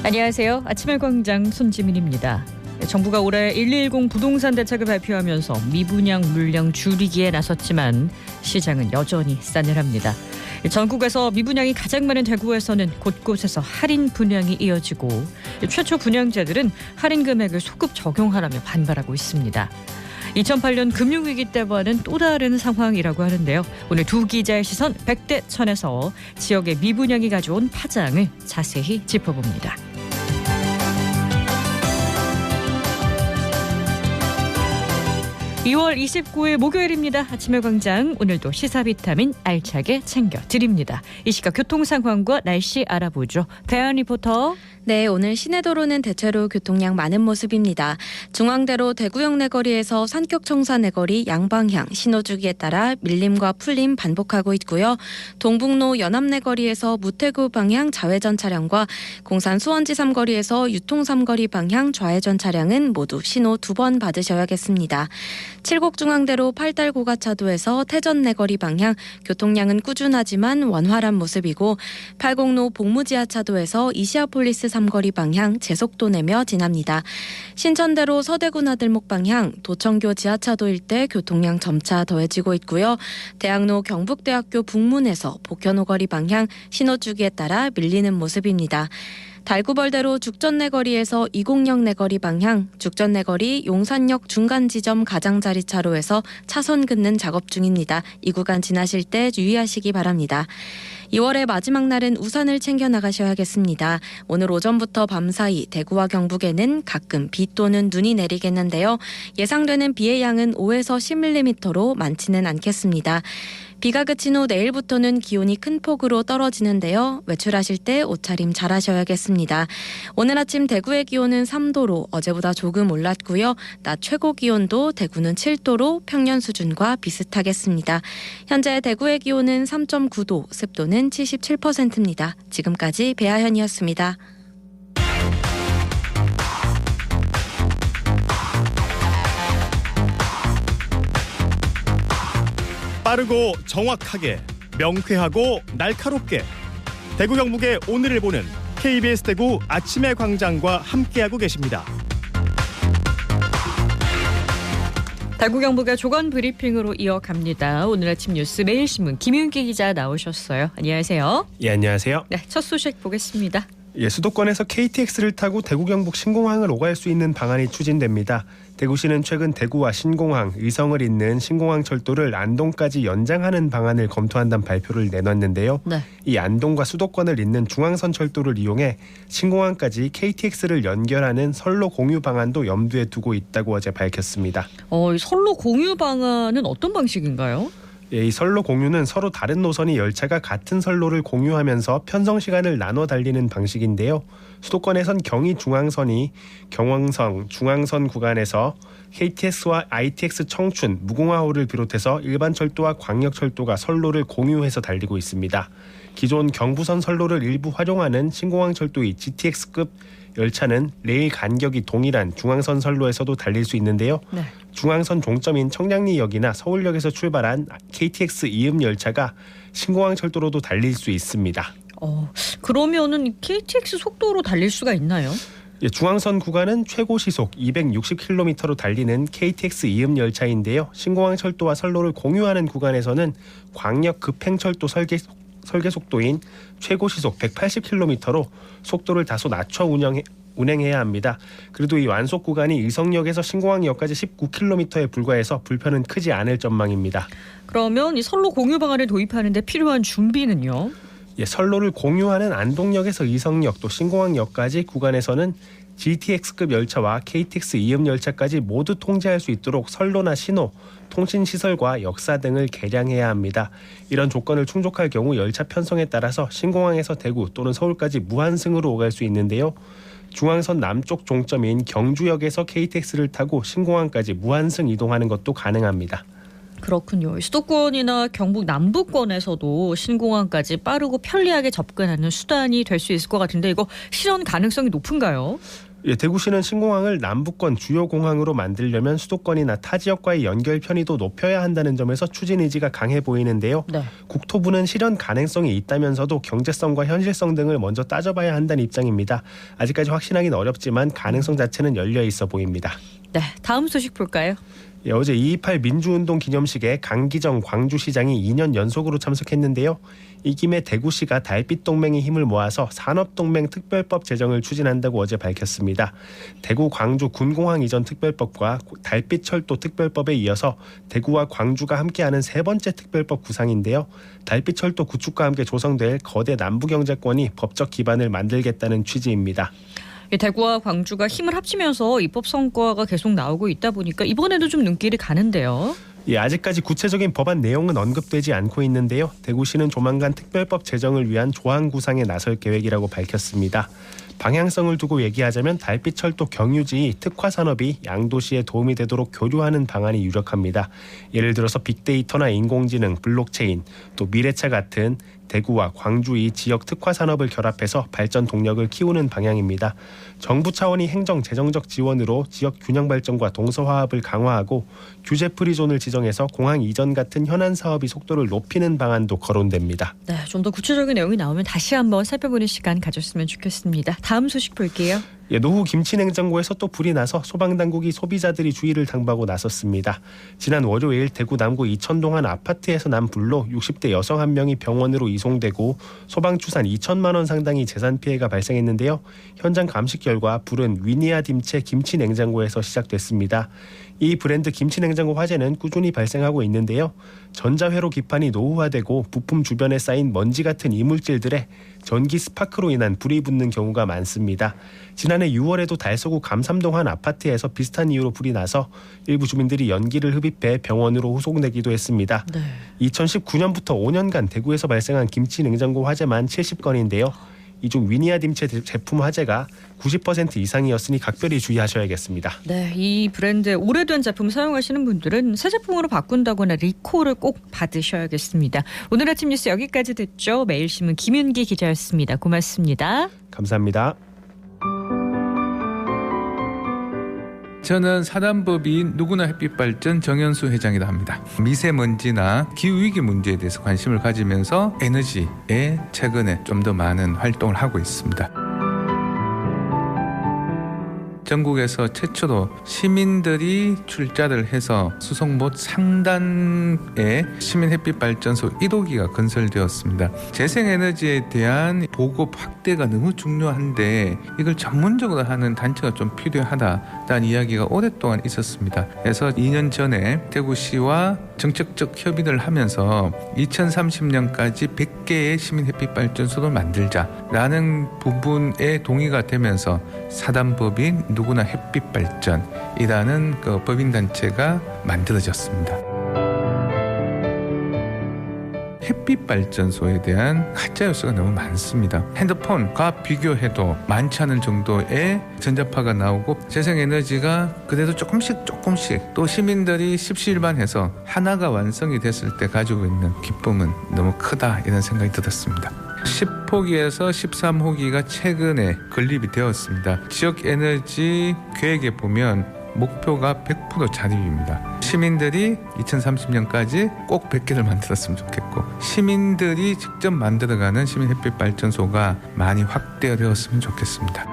안녕하세요. 아침의 광장 손지민입니다. 정부가 올해 110 부동산 대책을 발표하면서 미분양 물량 줄이기에 나섰지만 시장은 여전히 싸늘합니다. 전국에서 미분양이 가장 많은 대구에서는 곳곳에서 할인 분양이 이어지고 최초 분양자들은 할인 금액을 소급 적용하라며 반발하고 있습니다. 2008년 금융위기 때와는 또 다른 상황이라고 하는데요. 오늘 두 기자의 시선 100대 1000에서 지역의 미분양이 가져온 파장을 자세히 짚어봅니다. (2월 29일) 목요일입니다. 아침의 광장, 오늘도 시사 비타민 알차게 챙겨드립니다. 이 시각 교통 상황과 날씨 알아보죠. 배안 리포터. 네, 오늘 시내도로는 대체로 교통량 많은 모습입니다. 중앙대로 대구역 내거리에서 산격청사 내거리 양방향 신호주기에 따라 밀림과 풀림 반복하고 있고요. 동북로 연암 내거리에서 무태구 방향 좌회전 차량과 공산 수원지 삼거리에서 유통 삼거리 방향 좌회전 차량은 모두 신호 2번 받으셔야겠습니다. 칠곡중앙대로 팔달 고가차도에서 태전 내거리 방향 교통량은 꾸준하지만 원활한 모습이고, 팔곡로 복무지하차도에서 이시아폴리스 삼거리 방향 제속도 내며 지납니다. 신천대로 서대구 나들목 방향 도청교 지하차도 일대 교통량 점차 더해지고 있고요. 대학로 경북대학교 북문에서 복현오거리 방향 신호주기에 따라 밀리는 모습입니다. 달구벌대로 죽전내거리에서 이곡역 내거리 방향, 죽전내거리 용산역 중간지점 가장자리차로에서 차선 긋는 작업 중입니다. 이 구간 지나실 때 유의하시기 바랍니다. 2월의 마지막 날은 우산을 챙겨 나가셔야겠습니다. 오늘 오전부터 밤사이 대구와 경북에는 가끔 비 또는 눈이 내리겠는데요. 예상되는 비의 양은 5에서 10mm로 많지는 않겠습니다. 비가 그친 후 내일부터는 기온이 큰 폭으로 떨어지는데요. 외출하실 때 옷차림 잘 하셔야겠습니다. 오늘 아침 대구의 기온은 3도로 어제보다 조금 올랐고요. 낮 최고 기온도 대구는 7도로 평년 수준과 비슷하겠습니다. 현재 대구의 기온은 3.9도, 습도는 77%입니다. 지금까지 배아현이었습니다. 빠르고 정확하게, 명쾌하고 날카롭게 대구 경북의 오늘을 보는 KBS 대구 아침의 광장과 함께하고 계십니다. 대구 경북의 조건 브리핑으로 이어갑니다. 오늘 아침 뉴스 매일신문 김윤기 기자 나오셨어요. 안녕하세요. 예, 안녕하세요. 네, 첫 소식 보겠습니다. 예, 수도권에서 KTX를 타고 대구 경북 신공항을 오갈 수 있는 방안이 추진됩니다. 대구시는 최근 대구와 신공항, 의성을 잇는 신공항 철도를 안동까지 연장하는 방안을 검토한다는 발표를 내놨는데요. 네. 이 안동과 수도권을 잇는 중앙선 철도를 이용해 신공항까지 KTX를 연결하는 선로 공유 방안도 염두에 두고 있다고 어제 밝혔습니다. 이 선로 공유 방안은 어떤 방식인가요? 이 선로 공유는 서로 다른 노선이 열차가 같은 선로를 공유하면서 편성 시간을 나눠 달리는 방식인데요. 수도권에선 경의중앙선이 경왕선, 중앙선 구간에서 KTX와 ITX 청춘, 무궁화호를 비롯해서 일반 철도와 광역철도가 선로를 공유해서 달리고 있습니다. 기존 경부선 선로를 일부 활용하는 신공항철도의 GTX급 열차는 레일 간격이 동일한 중앙선 선로에서도 달릴 수 있는데요. 네. 중앙선 종점인 청량리역이나 서울역에서 출발한 KTX 이음 열차가 신공항철도로도 달릴 수 있습니다. 그러면은 KTX 속도로 달릴 수가 있나요? 예, 중앙선 구간은 최고 시속 260km로 달리는 KTX 이음 열차인데요. 신공항철도와 선로를 공유하는 구간에서는 광역 급행철도 설계 속도인 최고 시속 180km로 속도를 다소 낮춰 운행해야 합니다. 그래도 이 완속 구간이 의성역에서 신공항역까지 19km에 불과해서 불편은 크지 않을 전망입니다. 그러면 이 선로 공유 방안을 도입하는 데 필요한 준비는요? 예, 선로를 공유하는 안동역에서 의성역 또 신공항역까지 구간에서는 GTX급 열차와 KTX 이음 열차까지 모두 통제할 수 있도록 선로나 신호, 통신시설과 역사 등을 개량해야 합니다. 이런 조건을 충족할 경우 열차 편성에 따라서 신공항에서 대구 또는 서울까지 무한승으로 오갈 수 있는데요. 중앙선 남쪽 종점인 경주역에서 KTX를 타고 신공항까지 무한승 이동하는 것도 가능합니다. 그렇군요. 수도권이나 경북 남부권에서도 신공항까지 빠르고 편리하게 접근하는 수단이 될 수 있을 것 같은데 이거 실현 가능성이 높은가요? 예, 대구시는 신공항을 남부권 주요 공항으로 만들려면 수도권이나 타 지역과의 연결 편의도 높여야 한다는 점에서 추진 의지가 강해 보이는데요. 네. 국토부는 실현 가능성이 있다면서도 경제성과 현실성 등을 먼저 따져봐야 한다는 입장입니다. 아직까지 확신하기는 어렵지만 가능성 자체는 열려 있어 보입니다. 네, 다음 소식 볼까요? 예, 어제 2.28 민주운동 기념식에 강기정 광주시장이 2년 연속으로 참석했는데요. 이 김에 대구시가 달빛동맹의 힘을 모아서 산업동맹 특별법 제정을 추진한다고 어제 밝혔습니다. 대구 광주 군공항 이전 특별법과 달빛철도 특별법에 이어서 대구와 광주가 함께하는 세 번째 특별법 구상인데요. 달빛철도 구축과 함께 조성될 거대 남부경제권이 법적 기반을 만들겠다는 취지입니다. 대구와 광주가 힘을 합치면서 입법 성과가 계속 나오고 있다 보니까 이번에도 좀 눈길이 가는데요. 예, 아직까지 구체적인 법안 내용은 언급되지 않고 있는데요. 대구시는 조만간 특별법 제정을 위한 조항 구상에 나설 계획이라고 밝혔습니다. 방향성을 두고 얘기하자면 달빛철도 경유지 특화 산업이 양도시에 도움이 되도록 교류하는 방안이 유력합니다. 예를 들어서 빅데이터나 인공지능, 블록체인, 또 미래차 같은 대구와 광주 이 지역 특화 산업을 결합해서 발전 동력을 키우는 방향입니다. 정부 차원이 행정 재정적 지원으로 지역 균형 발전과 동서 화합을 강화하고 규제 프리존을 지정해서 공항 이전 같은 현안 사업이 속도를 높이는 방안도 거론됩니다. 네, 좀 더 구체적인 내용이 나오면 다시 한번 살펴보는 시간 가졌으면 좋겠습니다. 다음 소식 볼게요. 예, 노후 김치냉장고에서 또 불이 나서 소방당국이 소비자들이 주의를 당부하고 나섰습니다. 지난 월요일 대구 남구 이천동 한 아파트에서 난 불로 60대 여성 한 명이 병원으로 이송되고 소방추산 2천만 원 상당의 재산 피해가 발생했는데요. 현장 감식 결과 불은 위니아 딤체 김치냉장고에서 시작됐습니다. 이 브랜드 김치냉장고 화재는 꾸준히 발생하고 있는데요. 전자회로 기판이 노후화되고 부품 주변에 쌓인 먼지 같은 이물질들에 전기 스파크로 인한 불이 붙는 경우가 많습니다. 지난해 6월에도 달서구 감삼동 한 아파트에서 비슷한 이유로 불이 나서 일부 주민들이 연기를 흡입해 병원으로 후송되기도 했습니다. 네. 2019년부터 5년간 대구에서 발생한 김치 냉장고 화재만 70건인데요. 이 중 위니아 딤체 제품 화재가 90% 이상이었으니 각별히 주의하셔야겠습니다. 네, 이 브랜드의 오래된 제품 사용하시는 분들은 새 제품으로 바꾼다거나 리콜을 꼭 받으셔야겠습니다. 오늘 아침 뉴스 여기까지 듣죠. 매일신문 김윤기 기자였습니다. 고맙습니다. 감사합니다. 저는 사단법인 누구나 햇빛발전 정현수 회장이라 합니다. 미세먼지나 기후위기 문제에 대해서 관심을 가지면서 에너지에 최근에 좀 더 많은 활동을 하고 있습니다. 전국에서 최초로 시민들이 출자를 해서 수송못 상단에 시민햇빛발전소 1호기가 건설되었습니다. 재생에너지에 대한 보급 확대가 너무 중요한데 이걸 전문적으로 하는 단체가 좀 필요하다라는 이야기가 오랫동안 있었습니다. 그래서 2년 전에 대구시와 정책적 협의를 하면서 2030년까지 100개의 시민햇빛발전소를 만들자라는 부분에 동의가 되면서 사단법인 누구나 햇빛발전이라는 그 법인단체가 만들어졌습니다. 햇빛발전소에 대한 가짜 뉴스가 너무 많습니다. 핸드폰과 비교해도 많지 않은 정도의 전자파가 나오고 재생에너지가 그래도 조금씩 또 시민들이 십시일반해서 하나가 완성이 됐을 때 가지고 있는 기쁨은 너무 크다 이런 생각이 들었습니다. 10호기에서 13호기가 최근에 건립이 되었습니다. 지역에너지 계획에 보면 목표가 100% 자립입니다. 시민들이 2030년까지 꼭 100개를 만들었으면 좋겠고 시민들이 직접 만들어가는 시민햇빛발전소가 많이 확대되었으면 좋겠습니다.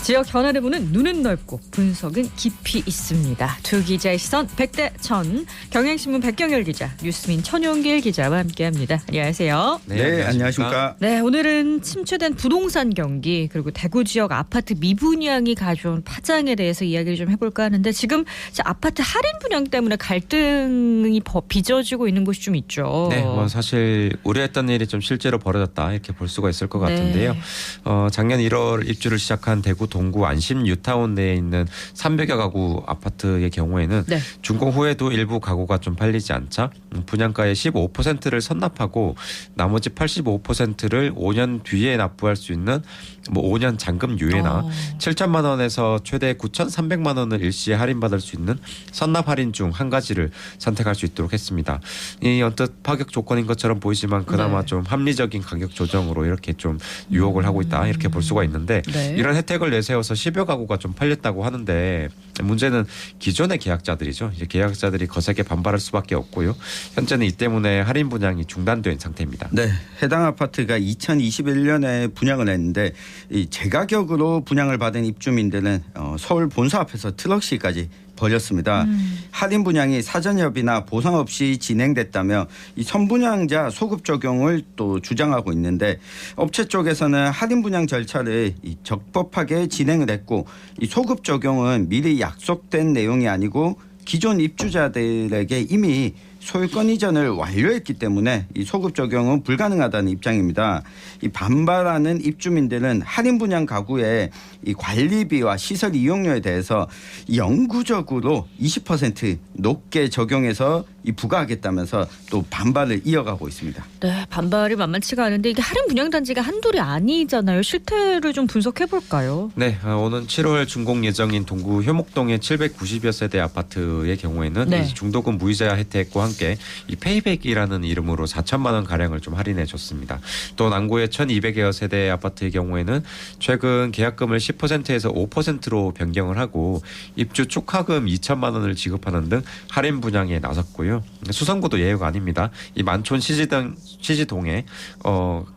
지역 현안을 보는 눈은 넓고 분석은 깊이 있습니다. 두 기자의 시선 100대 1000 경향신문 백경열 기자, 뉴스민 천용길 기자와 함께합니다. 안녕하세요. 네, 안녕하십니까. 네, 오늘은 침체된 부동산 경기 그리고 대구 지역 아파트 미분양이 가져온 파장에 대해서 이야기를 좀 해볼까 하는데 지금 아파트 할인 분양 때문에 갈등이 빚어지고 있는 곳이 좀 있죠. 네, 뭐 사실 우려했던 일이 좀 실제로 벌어졌다 이렇게 볼 수가 있을 것 같은데요. 작년 1월 입주를 시작한 대구 동구 안심 뉴타운 내에 있는 300여 가구 아파트의 경우에는 네. 준공 후에도 일부 가구가 좀 팔리지 않자 분양가의 15%를 선납하고 나머지 85%를 5년 뒤에 납부할 수 있는 5년 잔금 유예나 7천만 원에서 최대 9,300만 원을 일시에 할인받을 수 있는 선납 할인 중 한 가지를 선택할 수 있도록 했습니다. 이 언뜻 파격 조건인 것처럼 보이지만 그나마 네. 좀 합리적인 가격 조정으로 이렇게 좀 유혹을 하고 있다 이렇게 볼 수가 있는데 네. 이런 혜택을 내세워서 10여 가구가 좀 팔렸다고 하는데 문제는 기존의 계약자들이죠. 이제 계약자들이 거세게 반발할 수밖에 없고요. 현재는 이 때문에 할인 분양이 중단된 상태입니다. 네, 해당 아파트가 2021년에 분양을 했는데 이 제가격으로 분양을 받은 입주민들은 서울 본사 앞에서 트럭시까지 벌였습니다. 할인 분양이 사전협의나 보상 없이 진행됐다며 이 선분양자 소급 적용을 또 주장하고 있는데 업체 쪽에서는 할인 분양 절차를 적법하게 진행을 했고 이 소급 적용은 미리 약속된 내용이 아니고 기존 입주자들에게 이미 소유권 이전을 완료했기 때문에 이 소급 적용은 불가능하다는 입장입니다. 이 반발하는 입주민들은 할인 분양 가구의 이 관리비와 시설 이용료에 대해서 영구적으로 20% 높게 적용해서 이 부과하겠다면서 또 반발을 이어가고 있습니다. 네, 반발이 만만치가 않은데 이게 할인 분양단지가 한둘이 아니잖아요. 실태를 좀 분석해 볼까요? 네, 오는 7월 준공 예정인 동구 효목동의 790여 세대 아파트의 경우에는 네. 이 중도금 무이자 혜택과 함께 이 페이백이라는 이름으로 4천만 원 가량을 좀 할인해 줬습니다. 또 남구의 1,200여 세대 아파트의 경우에는 최근 계약금을 10%에서 5%로 변경을 하고 입주 축하금 2천만 원을 지급하는 등 할인 분양에 나섰고요. 수성구도 예외가 아닙니다. 이 만촌 시지동에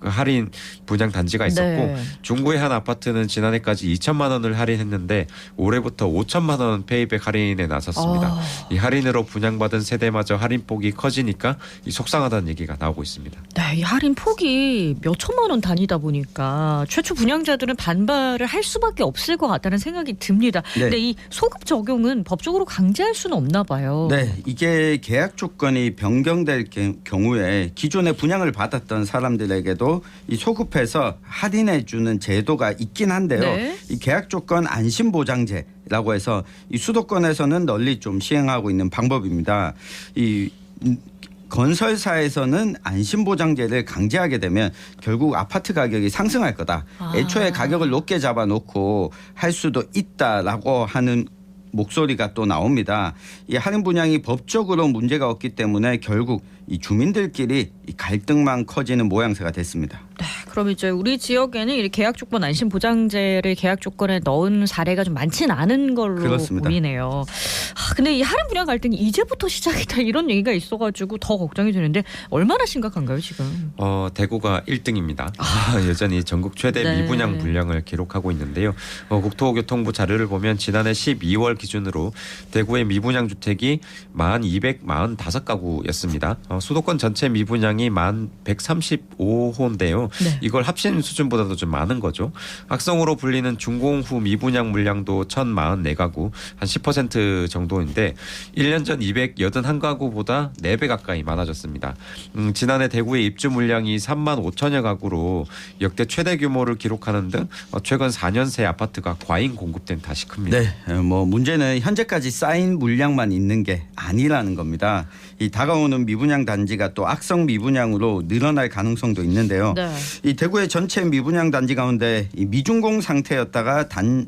할인 분양 단지가 있었고 네. 중구의 한 아파트는 지난해까지 2천만 원을 할인했는데 올해부터 5천만 원 페이백 할인에 나섰습니다. 이 할인으로 분양받은 세대마저 할인폭이 커지니까 이 속상하다는 얘기가 나오고 있습니다. 네, 이 할인 폭이 몇 천만 원 단위다 보니까 최초 분양자들은 반발을 할 수밖에 없을 것 같다는 생각이 듭니다. 네. 근데 이 소급 적용은 법적으로 강제할 수는 없나 봐요. 네, 이게 계약 조건이 변경될 경우에 기존에 분양을 받았던 사람들에게도 이 소급해서 할인해 주는 제도가 있긴 한데요. 네. 이 계약 조건 안심 보장제라고 해서 이 수도권에서는 널리 좀 시행하고 있는 방법입니다. 이 건설사에서는 안심보장제를 강제하게 되면 결국 아파트 가격이 상승할 거다. 애초에 가격을 높게 잡아놓고 할 수도 있다라고 하는 목소리가 또 나옵니다. 이 할인 분양이 법적으로 문제가 없기 때문에 결국 이 주민들끼리 이 갈등만 커지는 모양새가 됐습니다. 네, 그럼 이제 우리 지역에는 이 계약 조건 안심 보장제를 계약 조건에 넣은 사례가 좀 많지는 않은 걸로 그렇습니다. 보이네요. 근데 이 할인 분양 갈등이 이제부터 시작이다 이런 얘기가 있어가지고 더 걱정이 되는데 얼마나 심각한가요 지금? 대구가 1등입니다. 여전히 전국 최대 네. 미분양 분량을 기록하고 있는데요. 국토교통부 자료를 보면 지난해 12월 기준으로 대구의 미분양 주택이 1,245가구였습니다. 수도권 전체 미분양이 1,135호인데요. 네. 이걸 합친 수준보다도 좀 많은 거죠. 악성으로 불리는 준공 후 미분양 물량도 1,044가구, 한 10% 정도인데 1년 전 281가구보다 4배 가까이 많아졌습니다. 지난해 대구의 입주 물량이 3만 5천여 가구로 역대 최대 규모를 기록하는 등 최근 4년 새 아파트가 과잉 공급된 탓이 큽니다. 네, 문제는 현재까지 쌓인 물량만 있는 게 아니라는 겁니다. 이 다가오는 미분양 단지가 또 악성 미분양으로 늘어날 가능성도 있는데요. 네. 이 대구의 전체 미분양 단지 가운데 이 미준공 상태였던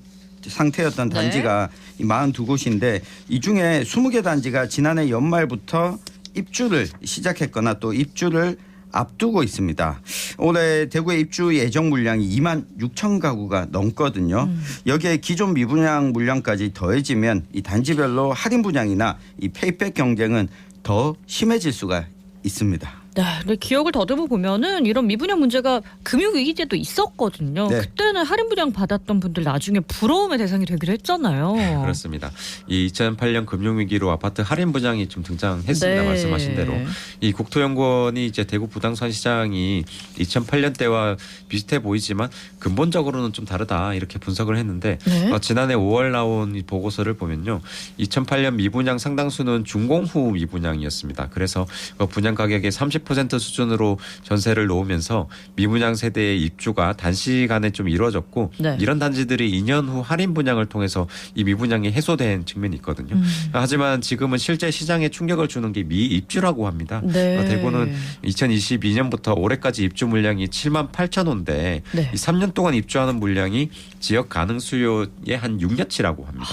단지가 42곳인데 이 중에 20개 단지가 지난해 연말부터 입주를 시작했거나 또 입주를 앞두고 있습니다. 올해 대구의 입주 예정 물량이 2만 6천 가구가 넘거든요. 여기에 기존 미분양 물량까지 더해지면 이 단지별로 할인 분양이나 이 페이백 경쟁은 더 심해질 수가 있습니다. 네, 근데 기억을 더듬어 보면은 이런 미분양 문제가 금융위기 때도 있었거든요. 네. 그때는 할인 분양 받았던 분들 나중에 부러움의 대상이 되기도 했잖아요. 그렇습니다. 이 2008년 금융위기로 아파트 할인 분양이 좀 등장했습니다. 네. 말씀하신 대로. 이 국토연구원이 이제 대구 부동산 시장이 2008년 때와 비슷해 보이지만 근본적으로는 좀 다르다 이렇게 분석을 했는데 네. 지난해 5월 나온 이 보고서를 보면요. 2008년 미분양 상당수는 준공 후 미분양이었습니다. 그래서 분양 가격의 30% 30% 수준으로 전세를 놓으면서 미분양 세대의 입주가 단시간에 좀 이루어졌고 네. 이런 단지들이 2년 후 할인 분양을 통해서 이 미분양이 해소된 측면이 있거든요. 하지만 지금은 실제 시장에 충격을 주는 게 미입주라고 합니다. 네. 대구는 2022년부터 올해까지 입주 물량이 7만 8천 호인데 네. 이 3년 동안 입주하는 물량이 지역 가능 수요의 한 6년치라고 합니다.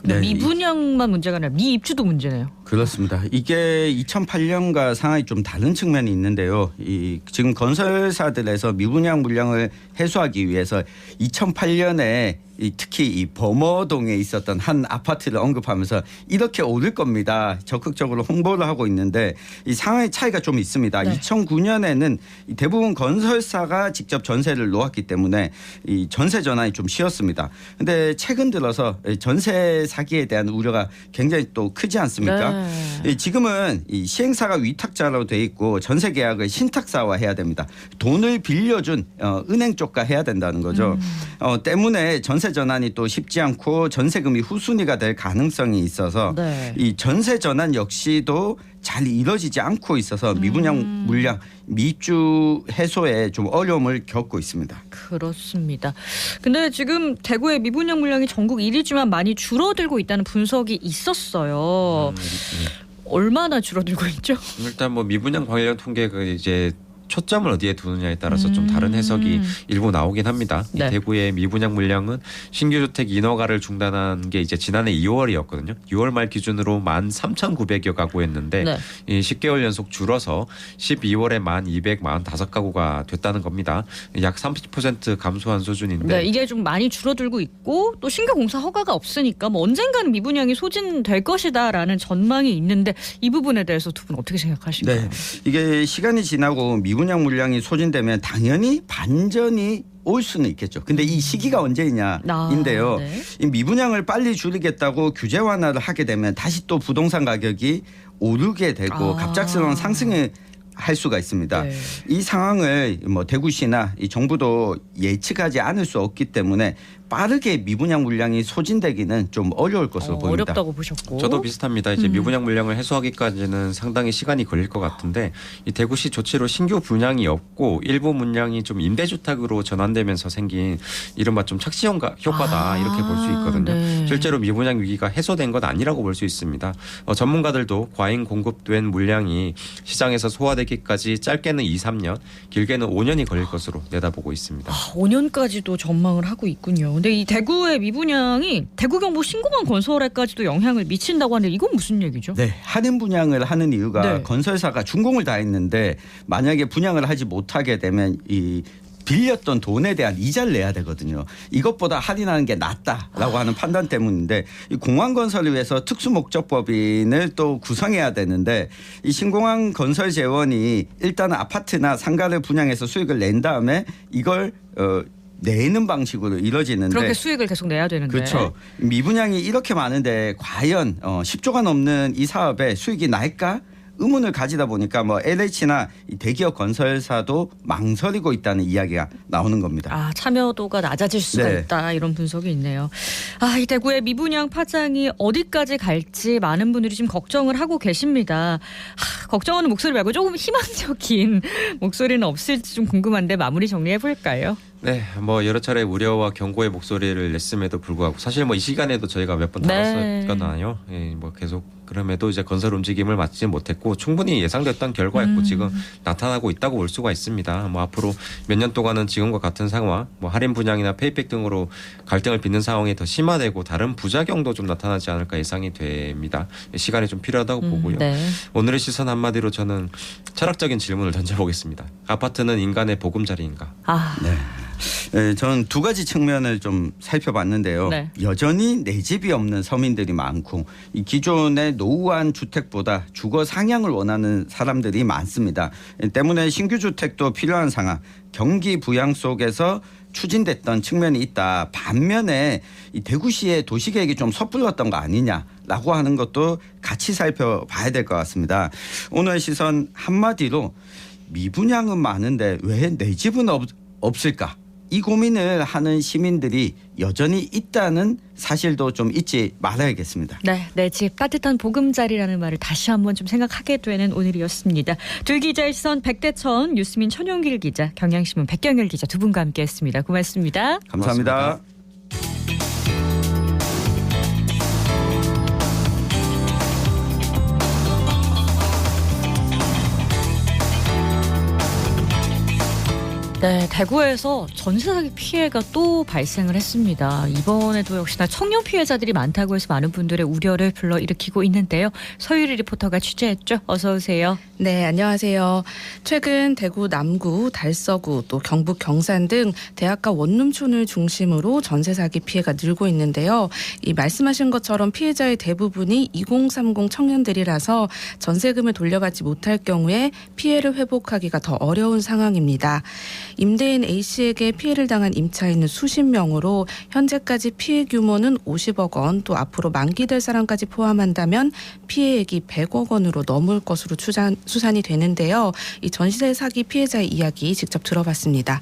근데 네. 미분양만 문제가 아니라 미입주도 문제네요. 그렇습니다. 이게 2008년과 상황이 좀 다른 측면이 있는데요. 지금 건설사들에서 미분양 물량을 해소하기 위해서 2008년에 특히 이 범어동에 있었던 한 아파트를 언급하면서 이렇게 오를 겁니다. 적극적으로 홍보를 하고 있는데 이 상황의 차이가 좀 있습니다. 네. 2009년에는 대부분 건설사가 직접 전세를 놓았기 때문에 이 전세 전환이 좀 쉬웠습니다. 근데 최근 들어서 전세 사기에 대한 우려가 굉장히 또 크지 않습니까? 네. 지금은 이 시행사가 위탁자로 돼 있고 전세 계약을 신탁사와 해야 됩니다. 돈을 빌려준 은행 쪽과 해야 된다는 거죠. 때문에 전세 전환이 또 쉽지 않고 전세금이 후순위가 될 가능성이 있어서 네. 이 전세 전환 역시도 잘 이뤄지지 않고 있어서 미분양 물량 미입주 해소에 좀 어려움을 겪고 있습니다. 그렇습니다. 근데 지금 대구의 미분양 물량이 전국 1위지만 많이 줄어들고 있다는 분석이 있었어요. 얼마나 줄어들고 있죠? 일단 뭐 미분양 관련 통계가 이제 초점을 어디에 두느냐에 따라서 좀 다른 해석이 일부 나오긴 합니다. 네. 이 대구의 미분양 물량은 신규 주택 인허가를 중단한 게 이제 지난해 2월이었거든요. 6월 말 기준으로 13,900여 가구였는데 네. 이 10개월 연속 줄어서 12월에 1,245가구가 됐다는 겁니다. 약 30% 감소한 수준인데 네, 이게 좀 많이 줄어들고 있고 또 신규 공사 허가가 없으니까 뭐 언젠가는 미분양이 소진될 것이다라는 전망이 있는데 이 부분에 대해서 두 분 어떻게 생각하십니까? 네, 이게 시간이 지나고 미분양 물량이 소진되면 당연히 반전이 올 수는 있겠죠. 근데 이 시기가 언제냐인데요. 네. 이 미분양을 빨리 줄이겠다고 규제 완화를 하게 되면 다시 또 부동산 가격이 오르게 되고 갑작스러운 상승을 할 수가 있습니다. 네. 이 상황을 뭐 대구시나 이 정부도 예측하지 않을 수 없기 때문에 빠르게 미분양 물량이 소진되기는 좀 어려울 것으로 보입니다. 어렵다고 보셨고. 저도 비슷합니다. 이제 미분양 물량을 해소하기까지는 상당히 시간이 걸릴 것 같은데 이 대구시 조치로 신규 분양이 없고 일부 물량이 좀 임대주택으로 전환되면서 생긴 이른바 좀 착시 효과다 이렇게 볼 수 있거든요. 네. 실제로 미분양 위기가 해소된 건 아니라고 볼 수 있습니다. 전문가들도 과잉 공급된 물량이 시장에서 소화되기까지 짧게는 2, 3년, 길게는 5년이 걸릴 것으로 내다보고 있습니다. 5년까지도 전망을 하고 있군요. 근데 이 대구의 미분양이 대구 경북 신공항 건설에까지도 영향을 미친다고 하는데 이건 무슨 얘기죠? 네, 할인 분양을 하는 이유가 네. 건설사가 준공을 다 했는데 만약에 분양을 하지 못하게 되면 이 빌렸던 돈에 대한 이자를 내야 되거든요. 이것보다 할인하는 게 낫다라고 하는 판단 때문인데 이 공항건설을 위해서 특수목적법인을 또 구성해야 되는데 이 신공항 건설 재원이 일단 아파트나 상가를 분양해서 수익을 낸 다음에 이걸 내는 방식으로 이루어지는데 그렇게 수익을 계속 내야 되는데. 그렇죠. 미분양이 이렇게 많은데 과연 10조가 넘는 이 사업에 수익이 날까? 의문을 가지다 보니까 뭐 LH나 대기업 건설사도 망설이고 있다는 이야기가 나오는 겁니다. 참여도가 낮아질 수가 네. 있다 이런 분석이 있네요. 이 대구의 미분양 파장이 어디까지 갈지 많은 분들이 지금 걱정을 하고 계십니다. 걱정하는 목소리 말고 조금 희망적인 목소리는 없을지 좀 궁금한데 마무리 정리해 볼까요? 네, 뭐 여러 차례 우려와 경고의 목소리를 냈음에도 불구하고 사실 뭐 이 시간에도 저희가 몇 번 다뤘었잖아요. 예, 뭐 계속 그럼에도 이제 건설 움직임을 맞지 못했고 충분히 예상됐던 결과였고 지금 나타나고 있다고 볼 수가 있습니다. 뭐 앞으로 몇 년 동안은 지금과 같은 상황, 뭐 할인 분양이나 페이백 등으로 갈등을 빚는 상황이 더 심화되고 다른 부작용도 좀 나타나지 않을까 예상이 됩니다. 시간이 좀 필요하다고 보고요. 네. 오늘의 시선 한마디로 저는 철학적인 질문을 던져보겠습니다. 아파트는 인간의 보금자리인가? 네, 저는 두 가지 측면을 좀 살펴봤는데요. 네. 여전히 내 집이 없는 서민들이 많고 이 기존의 노후한 주택보다 주거 상향을 원하는 사람들이 많습니다. 때문에 신규 주택도 필요한 상황, 경기 부양 속에서 추진됐던 측면이 있다. 반면에 이 대구시의 도시계획이 좀 섣불렀던 거 아니냐라고 하는 것도 같이 살펴봐야 될 것 같습니다. 오늘 시선 한마디로 미분양은 많은데 왜 내 집은 없을까? 이 고민을 하는 시민들이 여전히 있다는 사실도 좀 잊지 말아야겠습니다. 네, 내 집 따뜻한 보금자리라는 말을 다시 한번 좀 생각하게 되는 오늘이었습니다. 둘 기자의 시선 백대천, 뉴스민 천용길 기자, 경향신문 백경일 기자 두 분과 함께했습니다. 고맙습니다. 감사합니다. 네, 대구에서 전세 사기 피해가 또 발생을 했습니다. 이번에도 역시나 청년 피해자들이 많다고 해서 많은 분들의 우려를 불러일으키고 있는데요. 서유리 리포터가 취재했죠. 어서 오세요. 네, 안녕하세요. 최근 대구 남구, 달서구, 또 경북 경산 등 대학가 원룸촌을 중심으로 전세 사기 피해가 늘고 있는데요. 이 말씀하신 것처럼 피해자의 대부분이 2030 청년들이라서 전세금을 돌려받지 못할 경우에 피해를 회복하기가 더 어려운 상황입니다. 임대인 A씨에게 피해를 당한 임차인은 수십 명으로 현재까지 피해 규모는 50억 원, 또 앞으로 만기될 사람까지 포함한다면 피해액이 100억 원으로 넘을 것으로 수산이 되는데요. 이 전세 사기 피해자의 이야기 직접 들어봤습니다.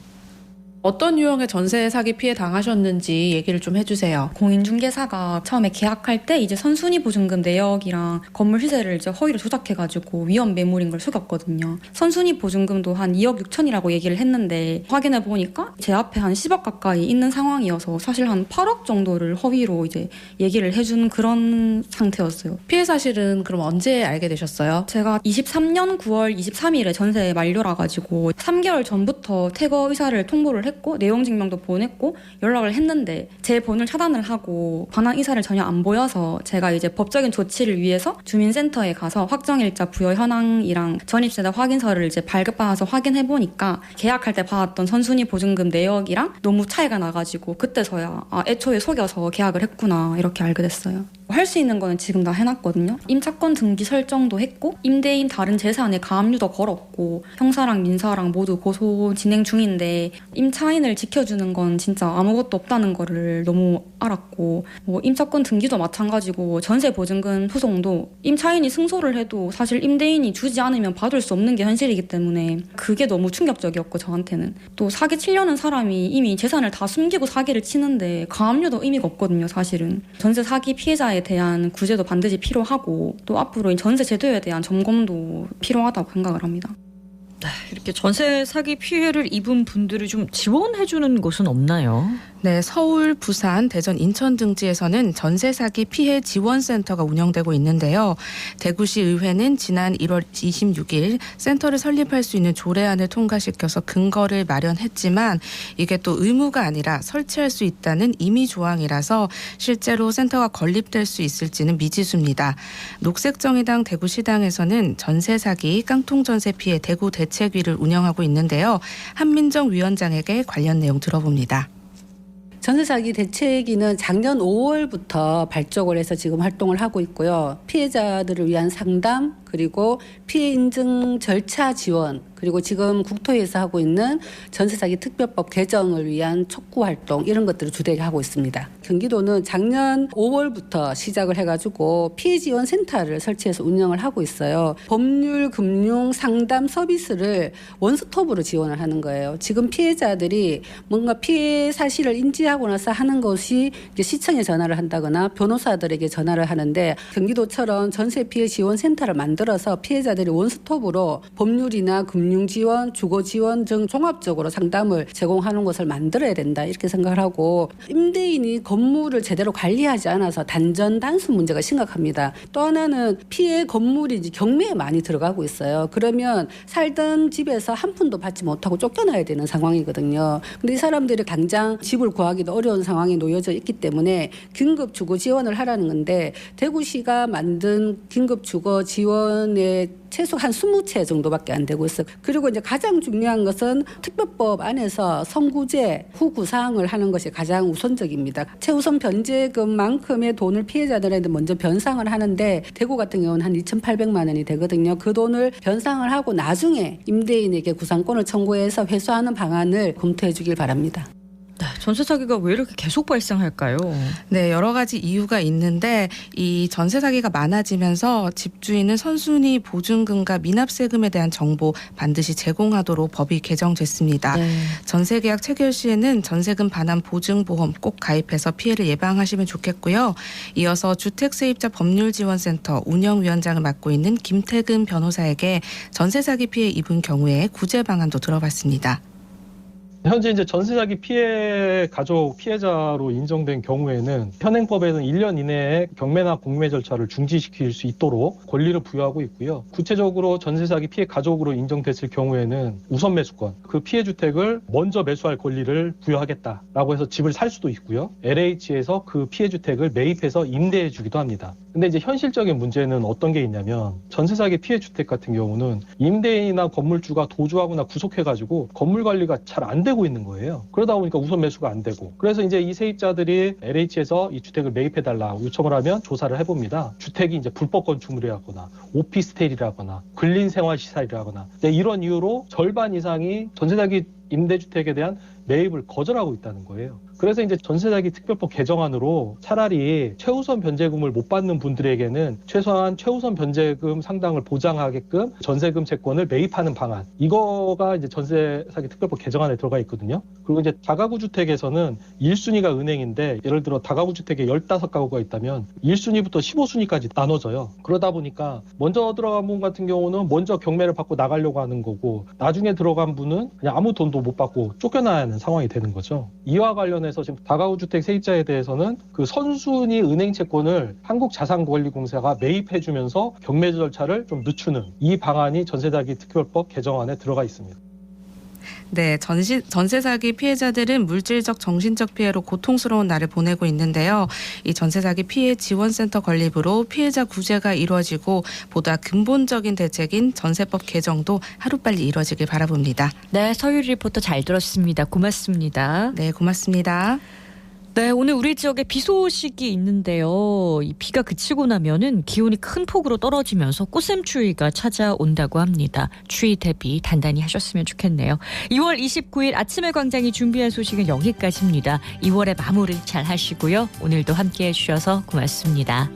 어떤 유형의 전세 사기 피해 당하셨는지 얘기를 좀 해주세요. 공인중개사가 처음에 계약할 때 이제 선순위 보증금 내역이랑 건물 시세를 이제 허위로 조작해가지고 위험 매물인 걸 속였거든요. 선순위 보증금도 한 2억 6천이라고 얘기를 했는데 확인해 보니까 제 앞에 한 10억 가까이 있는 상황이어서 사실 한 8억 정도를 허위로 이제 얘기를 해주는 그런 상태였어요. 피해 사실은 그럼 언제 알게 되셨어요? 제가 23년 9월 23일에 전세 만료라 가지고 3개월 전부터 퇴거 의사를 통보를 했고 내용 증명도 보냈고 연락을 했는데 제 번호를 차단을 하고 반환 의사를 전혀 안 보여서 제가 이제 법적인 조치를 위해서 주민센터에 가서 확정일자 부여 현황이랑 전입세대 확인서를 이제 발급받아서 확인해 보니까 계약할 때 받았던 선순위 보증금 내역이랑 너무 차이가 나가지고 그때서야 애초에 속여서 계약을 했구나 이렇게 알게 됐어요. 할 수 있는 거는 지금 다 해놨거든요. 임차권 등기 설정도 했고 임대인 다른 재산에 가압류도 걸었고 형사랑 민사랑 모두 고소 진행 중인데 임차인을 지켜주는 건 진짜 아무것도 없다는 거를 너무 알았고 뭐 임차권 등기도 마찬가지고 전세 보증금 소송도 임차인이 승소를 해도 사실 임대인이 주지 않으면 받을 수 없는 게 현실이기 때문에 그게 너무 충격적이었고 저한테는 또 사기 치려는 사람이 이미 재산을 다 숨기고 사기를 치는데 가압류도 의미가 없거든요. 사실은 전세 사기 피해자에 대한 구제도 반드시 필요하고 또 앞으로 전세 제도에 대한 점검도 필요하다고 생각을 합니다. 이렇게 전세 사기 피해를 입은 분들을 좀 지원해주는 곳은 없나요? 네, 서울, 부산, 대전, 인천 등지에서는 전세 사기 피해 지원센터가 운영되고 있는데요. 대구시 의회는 지난 1월 26일 센터를 설립할 수 있는 조례안을 통과시켜서 근거를 마련했지만 이게 또 의무가 아니라 설치할 수 있다는 임의 조항이라서 실제로 센터가 건립될 수 있을지는 미지수입니다. 녹색정의당 대구시당에서는 전세 사기 깡통 전세 피해 대구 대책위를 운영하고 있는데요. 한민정 위원장에게 관련 내용 들어봅니다. 전세 사기 대책위는 작년 5월부터 발족을 해서 지금 활동을 하고 있고요. 피해자들을 위한 상담 그리고 피해 인증 절차 지원 그리고 지금 국토위에서 하고 있는 전세 사기 특별법 개정을 위한 촉구 활동 이런 것들을 주되게 하고 있습니다. 경기도는 작년 5월부터 시작을 해가지고 피해 지원 센터를 설치해서 운영을 하고 있어요. 법률, 금융, 상담 서비스를 원스톱으로 지원을 하는 거예요. 지금 피해자들이 뭔가 피해 사실을 인지하고 나서 하는 것이 이제 시청에 전화를 한다거나 변호사들에게 전화를 하는데 경기도처럼 전세 피해 지원 센터를 만들어서 피해자들이 원스톱으로 법률이나 금융 지원, 주거 지원 등 종합적으로 상담을 제공하는 것을 만들어야 된다 이렇게 생각을 하고 임대인이 건물을 제대로 관리하지 않아서 단전 단순 문제가 심각합니다. 또 하나는 피해 건물이 이제 경매에 많이 들어가고 있어요. 그러면 살던 집에서 한 푼도 받지 못하고 쫓겨나야 되는 상황이거든요. 근데 이 사람들이 당장 집을 구하기도 어려운 상황에 놓여져 있기 때문에 긴급 주거 지원을 하라는 건데 대구시가 만든 긴급 주거 지원의 최소 한 20채 정도밖에 안 되고 있어요. 그리고 이제 가장 중요한 것은 특별법 안에서 선구제 후구상을 하는 것이 가장 우선적입니다. 최우선 변제금만큼의 돈을 피해자들한테 먼저 변상을 하는데 대구 같은 경우는 한 2,800만 원이 되거든요. 그 돈을 변상을 하고 나중에 임대인에게 구상권을 청구해서 회수하는 방안을 검토해 주길 바랍니다. 전세 사기가 왜 이렇게 계속 발생할까요? 네, 여러 가지 이유가 있는데 이 전세 사기가 많아지면서 집주인은 선순위 보증금과 미납세금에 대한 정보 반드시 제공하도록 법이 개정됐습니다. 네. 전세 계약 체결 시에는 전세금 반환 보증보험 꼭 가입해서 피해를 예방하시면 좋겠고요. 이어서 주택세입자 법률지원센터 운영위원장을 맡고 있는 김태근 변호사에게 전세 사기 피해 입은 경우에 구제 방안도 들어봤습니다. 현재 이제 전세 사기 피해 가족 피해자로 인정된 경우에는 현행법에는 1년 이내에 경매나 공매 절차를 중지시킬 수 있도록 권리를 부여하고 있고요. 구체적으로 전세 사기 피해 가족으로 인정됐을 경우에는 우선 매수권, 그 피해 주택을 먼저 매수할 권리를 부여하겠다라고 해서 집을 살 수도 있고요. LH에서 그 피해 주택을 매입해서 임대해 주기도 합니다. 근데 이제 현실적인 문제는 어떤 게 있냐면 전세 사기 피해 주택 같은 경우는 임대인이나 건물주가 도주하거나 구속해가지고 건물 관리가 잘 안 되고 있는 거예요. 그러다 보니까 우선 매수가 안 되고, 그래서 이제 이 세입자들이 LH에서 이 주택을 매입해달라 요청을 하면 조사를 해봅니다. 주택이 이제 불법 건축물이라거나 오피스텔이라거나 근린생활시설이라거나 이런 이유로 절반 이상이 전세 사기 임대주택에 대한 매입을 거절하고 있다는 거예요. 그래서 이제 전세사기 특별법 개정안으로 차라리 최우선 변제금을 못 받는 분들에게는 최소한 최우선 변제금 상당을 보장하게끔 전세금 채권을 매입하는 방안, 이거가 이제 전세사기 특별법 개정안에 들어가 있거든요. 그리고 이제 다가구 주택에서는 1순위가 은행인데, 예를 들어 다가구 주택에 15가구가 있다면 1순위부터 15순위까지 나눠져요. 그러다 보니까 먼저 들어간 분 같은 경우는 먼저 경매를 받고 나가려고 하는 거고, 나중에 들어간 분은 그냥 아무 돈도 못 받고 쫓겨나야 하는 상황이 되는 거죠. 이와 관련해서 지금 다가구 주택 세입자에 대해서는 그 선순위 은행 채권을 한국자산관리공사가 매입해주면서 경매 절차를 좀 늦추는 이 방안이 전세사기 특별법 개정안에 들어가 있습니다. 네, 전세 사기 피해자들은 물질적, 정신적 피해로 고통스러운 날을 보내고 있는데요. 이 전세 사기 피해 지원센터 건립으로 피해자 구제가 이루어지고 보다 근본적인 대책인 전세법 개정도 하루빨리 이루어지길 바라봅니다. 네, 서유리 리포터 잘 들었습니다. 고맙습니다. 네, 고맙습니다. 네, 오늘 우리 지역에 비 소식이 있는데요. 이 비가 그치고 나면은 기온이 큰 폭으로 떨어지면서 꽃샘추위가 찾아온다고 합니다. 추위 대비 단단히 하셨으면 좋겠네요. 2월 29일 아침의 광장이 준비한 소식은 여기까지입니다. 2월의 마무리 잘 하시고요. 오늘도 함께해 주셔서 고맙습니다.